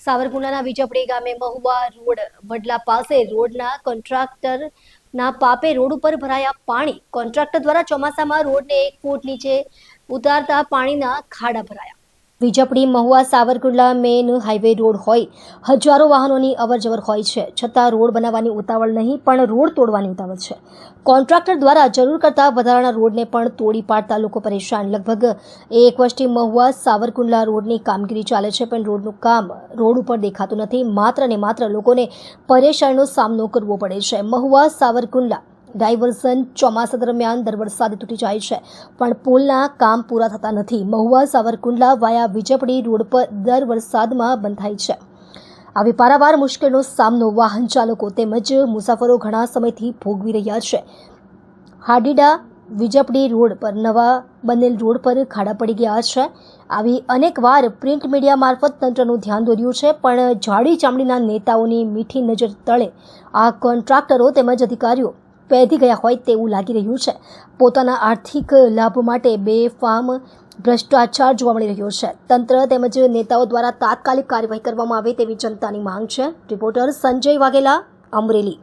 સાવરકુંડલાના વિજપડી ગામે મહુવા રોડ વડલા પાસે રોડના કોન્ટ્રાક્ટરના પાપે રોડ ઉપર ભરાયા પાણી. કોન્ટ્રાક્ટર દ્વારા ચોમાસામાં રોડને 1 ફૂટ નીચે ઉતારતા પાણીના ખાડા ભરાયા. Vijpadi Mahuva Savarkundla main highway road હોય, હજારો વાહનોની અવરજવર હોય છે, છતાં રોડ બનાવવાની ઉતાવળ નહીં પણ રોડ તોડવાની ઉતાવળ છે. કોન્ટ્રાક્ટર દ્વારા જરૂર કરતાં વધારાના રોડને પણ તોડી પાડતા લોકો પરેશાન. લગભગ 1 વર્ષથી મહુવા સાવરકુંડલા રોડની કામગીરી ચાલે છે, પણ રોડનું કામ રોડ ઉપર દેખાતું નથી. માત્ર ને માત્ર લોકોને પરેશાનીનો સામનો કરવો પડે છે. મહુવા સાવરકુંડલા ડાયવર્ઝન ચોમાસા દરમિયાન દર વરસાદે તૂટી જાય છે, પણ પુલના કામ પૂરા થતા નથી. મહુવા સાવરકુંડલા વાયા વિજપડી રોડ પર દર વરસાદમાં બંધ થાય છે. આવી પારાવાર મુશ્કેલીનો સામનો વાહન ચાલકો તેમજ મુસાફરો ઘણા સમયથી ભોગવી રહ્યા છે. હાડીડા વિજપડી રોડ પર નવા બનેલ રોડ પર ખાડા પડી ગયા છે. આવી અનેકવાર પ્રિન્ટ મીડિયા મારફત તંત્રનું ધ્યાન દોર્યું છે, પણ જાડી ચામડીના નેતાઓની મીઠી નજર તળે આ કોન્ટ્રાક્ટરો તેમજ અધિકારીઓ પેધી ગયા હોય તેવું લાગી રહ્યું છે. પોતાના આર્થિક લાભ માટે બેફામ ભ્રષ્ટાચાર જોવા મળી રહ્યો છે. તંત્ર તેમજ નેતાઓ દ્વારા તાત્કાલિક કાર્યવાહી કરવામાં આવે તેવી જનતાની માંગ છે. રિપોર્ટર સંજય વાઘેલા, અમરેલી.